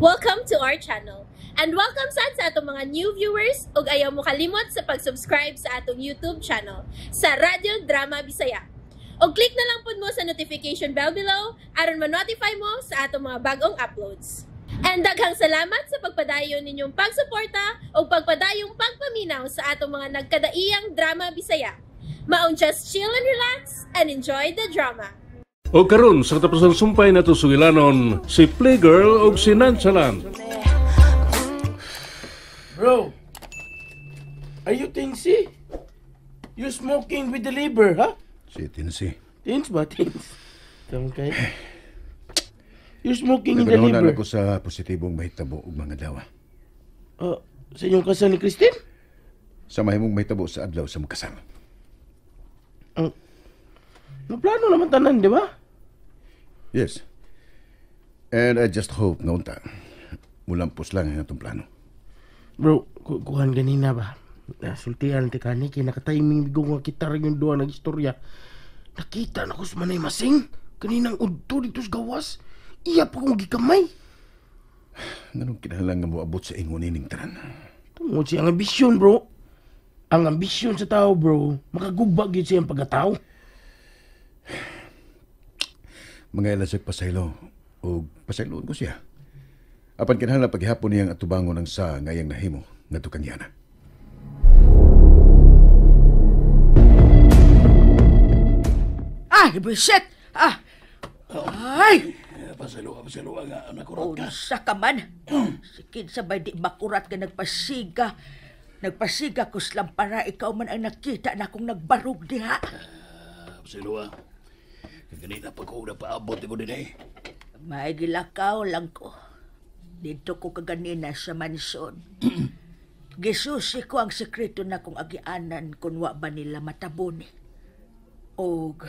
Welcome to our channel. And welcome sa atong mga new viewers ug ayaw mo kalimot sa pag-subscribe sa atong YouTube channel sa Radio Drama Bisaya. O click na lang pud mo sa notification bell below aron ma-notify mo sa atong mga bagong uploads. And daghang salamat sa pagpadayon ninyong pagsuporta o pagpadayong pagpaminaw sa atong mga nagkadaiyang Drama Bisaya. Maong just chill and relax and enjoy the drama. O karon sa katapos ng sumpay na ito sugilanon, si Playgirl o si Nonchalant. Bro, are you tinsy? You smoking with the liver, huh? Si Tinsy. Tins ba? Tins. Okay. You smoking in the Naganahonan liver. ako sa positibong mahitabo ug mga dawa. Sa inyong kasal ni Christine? Sa mahimong mahitabo sa adlaw sa magkasal. Naplano naman tanan, di ba? Yes. And I just hope noon ta mulampos lang ang atong plano. Bro, kuhan ganina ba? Sultihan ti kani kay naka-timing bigo nga kita rin yung duwa nag-istorya. Nakita na ko sa manay masing. Kaninang udto dito sa gawas. Iya pa kong gikamay. Ganun kinahanglan nga moabot sa ingon ining tanan. Tungod siya ang ambisyon, bro. Ang ambisyon sa tao, bro, makagubag yun siyang pagkatao. Mga ilasag pasaylo o pasayloon ko siya. Apan kinahanglan paghihapon niyang atubangon ang sa ngayang nahimo ngadto kanyana. Ay, buset! Ay! Pasalo nga, nakurat ka. Unsa ka man. Sikid sabay di makurat ka nagpasiga. Nagpasiga ko slampara, ikaw man ang nakita na akong nagbarog diha. Pasalo ganita pa ko na paabot mo din eh. May gilakaw lang ko. Dito ko kaganina sa mansyon. Gisusi ko ang sekreto na kong agianan kung wa ba nila matabuni. Og,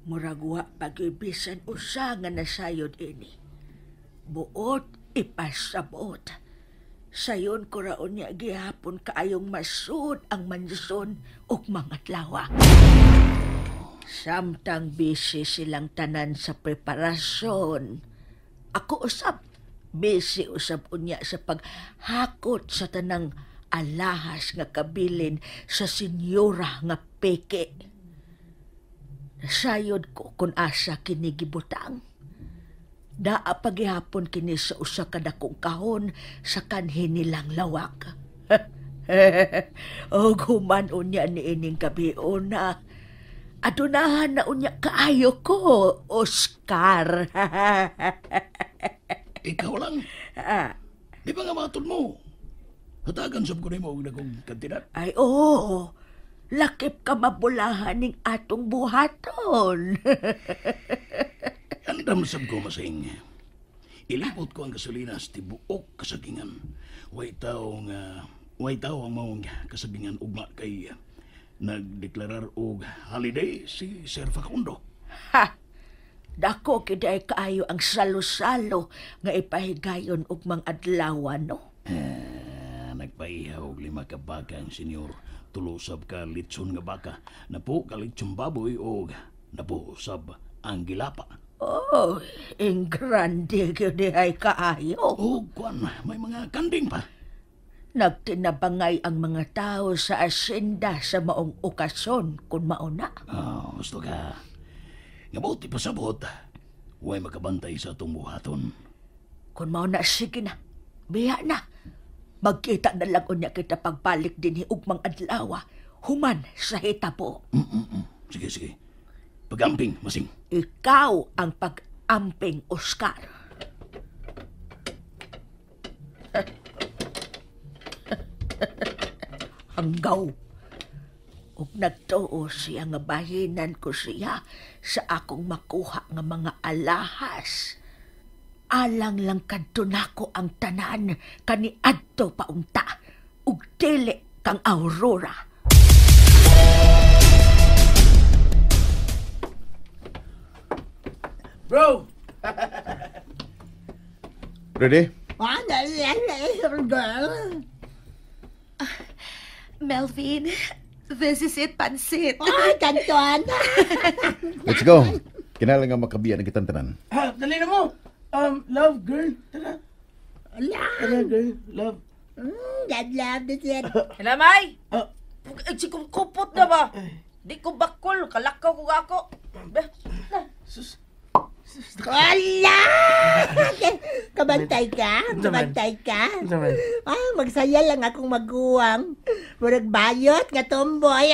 muragwa pag-ibisan usa nga nasayod ini. Buot ipasabot. Sayon ko raon niya gihapon kaayong masud ang mansyon ug mga tlawa. Samtang busy silang tanan sa preparasyon. Ako usab, busy usab unya sa paghakot sa tanang alahas nga kabilin sa senyora nga peke. Nasayod ko kung asa kini gibutang. Daa paghihapon kini sa usa ka dakong kahon sa kanhin nilang lawak. O guman unya ni ining gabion na adunahan na unya kaayo ko, Oscar. Ikaw lang? Di ba nga matod mo? Hatagan sab ko nimo og dakong kantinat. Ay, oo. Lakip ka mabulahan ning atong buhaton. Andam sab ko masing. Ilipot ko ang gasolina sa tibuok kasagingan. Way tao ang maong kasagingan ugma kay nagdeklarar og holiday si Sir Facundo. Ha! Dako kiday kaayo ang salo-salo nga ipahigayon og mga adlaw, no? Nagpaihaw og 5 ka baka ang senyor. Tulusab ka litson nga baka. Napo ka litson baboy og napo sab ang gilapa. Oh, ang grande kiday kaayo. O kwan, may mga kanding pa. Nagtinabangay ang mga tao sa asyenda sa maong okasyon kung mauna. Gusto ka. Nga buti pasabot. Huwag makabantay sa itong buhaton. Kung mauna, sige na. Biya na. Magkita na lang unya kita pagbalik din ugmang adlaw. Human sa hitabo. Sige. Pag-amping, masing. Ikaw ang pag-amping, Oscar. Hanggaw. Ug nagtuo siya nga bahinan ko siya sa akong makuha nga mga alahas. Alang lang kadto nako ang tanan kani adto paunta ug dili kang Aurora. Bro! Ready? Melvin, this is it, pansit. Ay, kantuan. Let's go. Kinahanglan nga makabiya ng kitang tanan. Dali na mo. Love girl. Tara. Talaga, love. Love na siya. Lamay! Ah. Kupot na ba? Di ko bakol, kalakaw ko ako. Sus. Wala! Kabantay ka? Kabantay ka? Naman. Magsaya lang akong maguwang. Murag bayot nga tomboy.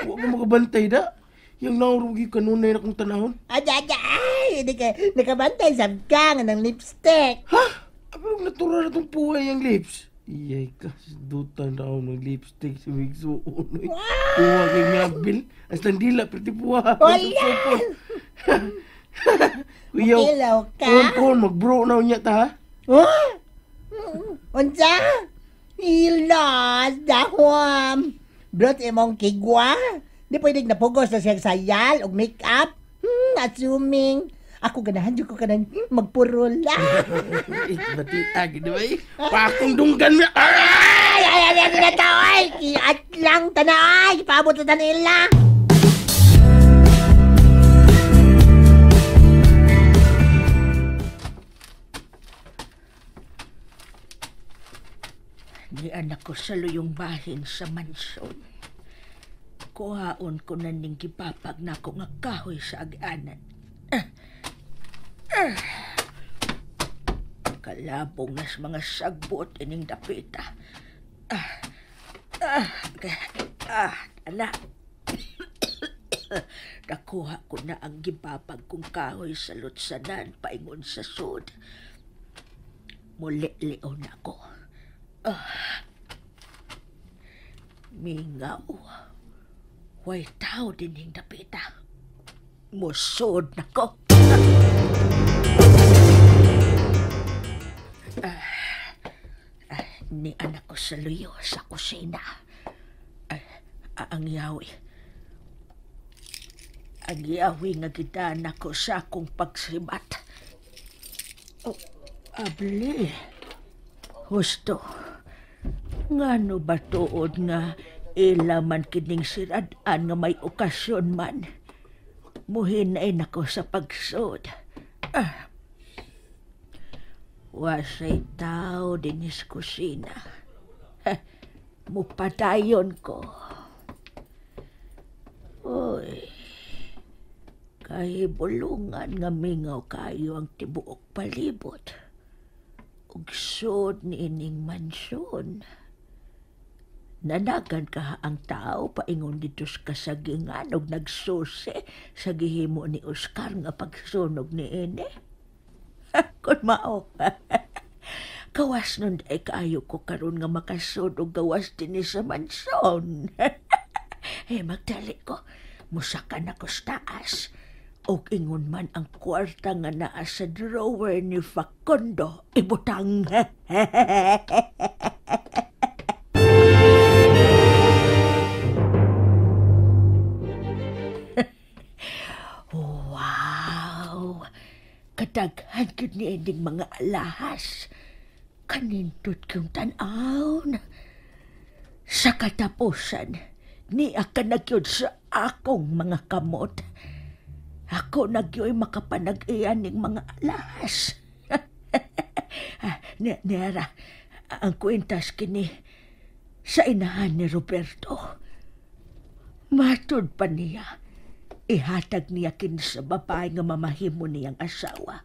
Huwag mo makabantay da. Yung naurugi kanunay na kong tanahon. Ay, nakabantay sab ka nga ng lipstick. Ha? Abang natura na itong puhay ang lips. Iyay ka, dutan na ako ng lipstick sa wigso. Puwa kay Ngabil. As dila, pretty puwa. Wala! Kuyaw, Makilaw ka? Pon, mag-bro na unya ta ha? Unsa? Ilas, dahwam. Brot imong kigwa. Di pwedeng napugos na siyang sayal o make-up. Assuming. Ako ganahan dyan ko ka nang magpurol. Bati agi, di ba eh? Pakong dunggan mo. Ay, na tao ay. Kiat lang tana ay. Paabot na tanila. Di anak ko sa luyong bahin sa mansyon. Kuhaon ko na ning gipapag na ko nga kahoy sa ag-anan. Kalabong nas mga sagbot ining dapita. Anak. Nakuha ko na ang gipapag kong kahoy sa lutsanan paingon sa sud. Muli-lion ako. Mingaw. Way tao din yung dapita. Musod na ko. Ni anak ko sa luyo sa kusina. Ang yawi. Ang yawi nga gidana ko sa akong pagsibat. Abli. Husto. Ngano ba tuod nga ilaman kining siradan nga may okasyon man? Muhinay nako sa pagsod. Wasay tao dinis kusina. Mupadayon ko. Oy. Kahibulungan nga mingaw kayo ang tibuok palibot. Ugsod ni ining mansyon. Nanagan ka ang tao paingon dito sa kasagingan og nagsusi sa gihimo ni Oscar nga pagsunog ni Ine. Kung mao, gawas nun ay kaayo ko karon nga makasud og gawas din sa mansyon. Magdali ko, musakan ako sa taas. Og ingon man ang kwarta nga naa sa drawer ni Facundo ibutang. Wow! Kadaghan yun ni ending mga alahas. Kanindot kong tan-aw. Sa katapusan, niya ka nagyod sa akong mga kamot. Ako nagyo'y makapanag-iyan ng mga alahas. Nera, ang kwintas kini sa inahan ni Roberto. Matod pa niya. Ihatag niya kin sa babae nga mamahimo niyang asawa.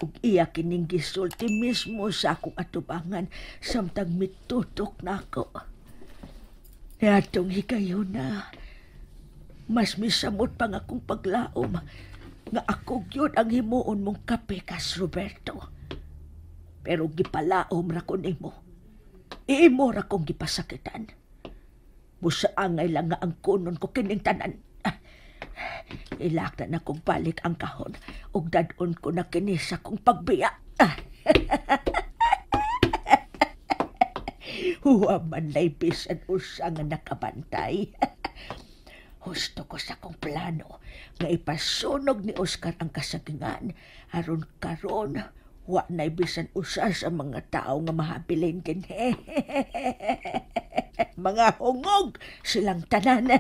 Ug iya kining gisulti mismo sa akong atubangan samtang mitutok na ako. Niatong hikayo na, mas misamot pang akong paglaom nga ako gyud ang himuon mong kape kas Roberto. Pero gipalaom ra ko nimo. Imo ra kong gipasakitan. Busaangay lang nga ang kunon ko kining tanan. Ilakta na kong balik ang kahon ug dadon ko na kini sa kong pagbiya. Huwa man lay bisan usa nga nakabantay. Husto ko sa kong plano nga ipasunog ni Oscar ang kasagingan aron karon wa na'y bisan usa sa mga tao nga mahabilin din. Mga hungog silang tanan.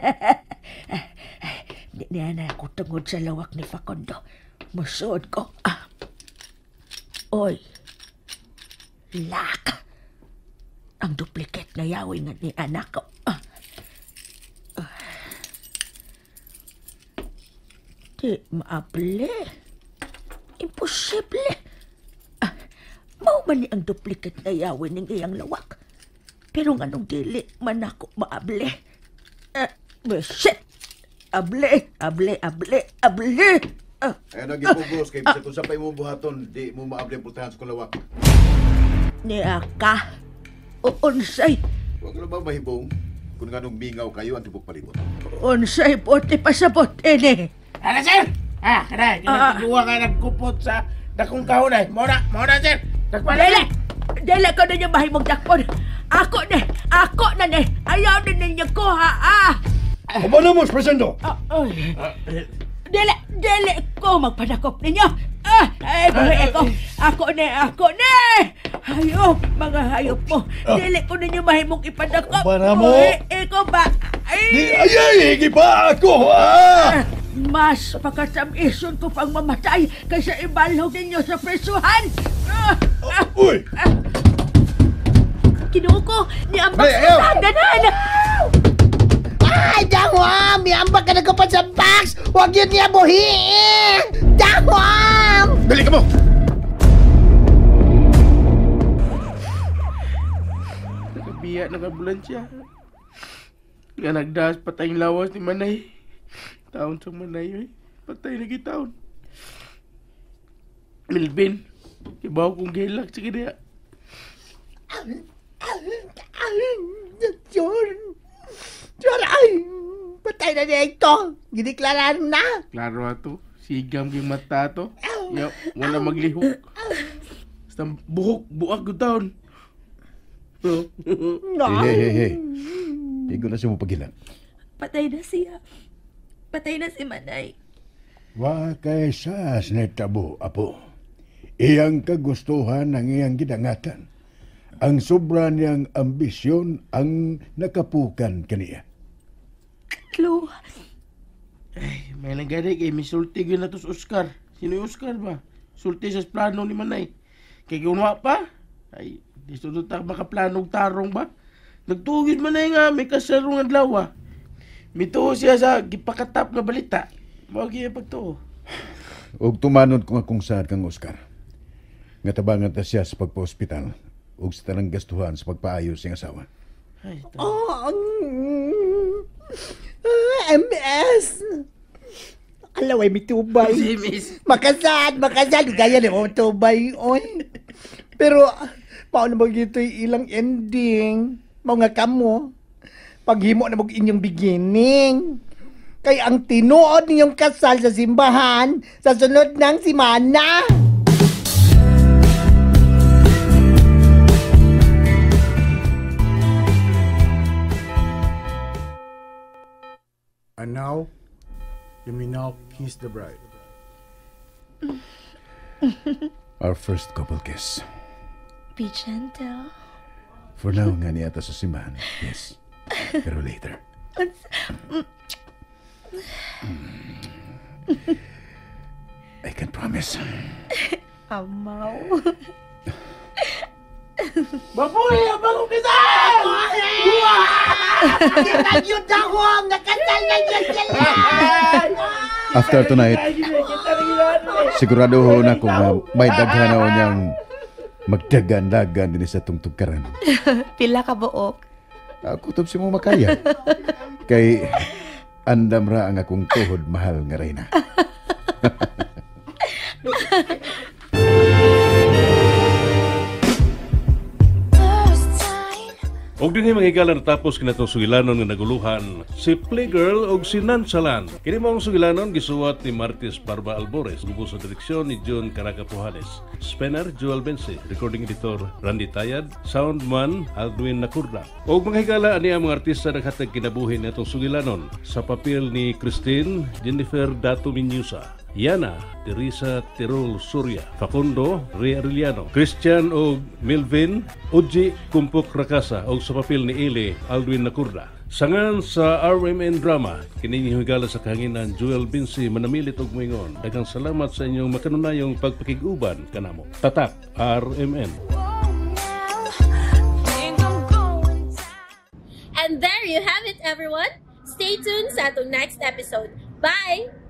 Niya na ako tungod sa lawak ni Facundo. Musod ko. Oy, Lak! Ang duplicate na yawi nga ni anak ko. Di maable. Imposible. Mao man ni ang duplicate na yawi ng iyang lawak. Pero nganong dili man ako maable. Shit! Able! Ay, nagipugos kay bisa kung sapay mo buhaton, di mo maable ang pultahan sa kulawak. Niya ka. Unsay. Huwag na ba mahibong kung nga nung bingaw kayo ang tibok palibot? Unsay pote pasabot ini. Ano, sir? Kada, ginagawa ka nagkupot sa dakong kahunay. Muna, sir. Dili ko na niya mahimong dakpon. Ako na ni. Ayaw na ninyo ko, ha? Kumanamos, Presendo! Dili ko magpadakop ninyo. Buhi ko. Ako ni. Hayop, mga hayop mo. Dili ko ninyo mahimong ipadakop. Bara mo? Buhi ko ba? Higi pa ako, Mas pagkasam-ison ko pang mamatay kaysa ibalhog ninyo sa presuhan. Uy! Kinuko, niambak sa taganan. Ay, Dahwam! Miambag ka nagkapat sa box! Huwag yun niya buhiin! Dahwam! Dali ka mo! Nakabiya ng ambulansya. Nga nagdas patay lawas ni Manay. Taon sa Manay, patay na gitaon. Melvin, ibaw kong gilak. Sige niya. Diyon, ay! Patay na niya ito! Giniklaran na! Klaro ato. Sigam yung mata to. Wala maglihok. Basta buak ko taon. Hey. Igo na siya mo pagilan. Patay na siya. Patay na si Manay. Wa kay sas na tabo, apo. Iyang kagustuhan ng iyang gidangatan. Ang sobra niyang ambisyon ang nakapukan kaniya. Lo. Ay, may nagari kay misulti yun na to sa Oscar. Sino yung Oscar ba? Sulti sa plano ni Manay. Kay ginawa pa? Ay, di sunod ta makaplanong tarong ba? Nagtugid Manay nga, may kasarong adlaw. Mituo siya sa gipakatap nga balita. Mawag iya pagtuo. Og tumanod ko nga kung saan kang Oscar. Nga tabangan ta siya sa pagpa-hospital og sa tanang gastuhan sa pagpaayos siyang asawa. Ay, MS! Alaway, may tubay. si Miss. Makasad! Gaya na mo tubay, oy. Pero, paano ba ito ilang ending? Mga kamo, paghimo na mag inyong beginning. Kay ang tinuod ninyong kasal sa simbahan sa sunod ng simana. And now, you may now kiss the bride. Our first couple kiss. Be gentle. For now, nga niya sa simbahan. Yes. Pero later. I can promise. Amaw. Baboy! Abang kita! Kita yun Dahwam! Nakasal na dyan sila! After tonight, sigurado ho na kung may daghanaw niyang magdagan-dagan din sa tungtugkaran. Pila ka buok. Kutob si mo makaya. Kay andam ra ang akong tuhod mahal nga reyna. Og dinhi manghigala natapos kinatong sugilanon nga naguluhan si Playgirl og si Nonchalant. Kini maong sugilanon gisuwat ni Martis Barba Albores, gubo sa direksyon ni John Caraca Pujales. Spinner Joel Bense, recording editor Randy Tayad, soundman Aldwin Nacurda. Og manghigala ani ang mga artista naghatag kinabuhi nitong sugilanon sa papel ni Christine Jennifer Dato Minyusa, Yana Teresa Tirol Surya, Facundo Ria Arellano, Christian o Melvin Uji Kumpok Rakasa o sa papel ni Ili Aldwin Nacurda. Sangan sa RMN Drama, kinihigala sa kahanginan Joel Binsi manamilit og moingon. Daghang salamat sa inyong makanunayong pagpakiguban kanamo. Tatak RMN. everyone. Stay tuned sa atong next episode. Bye!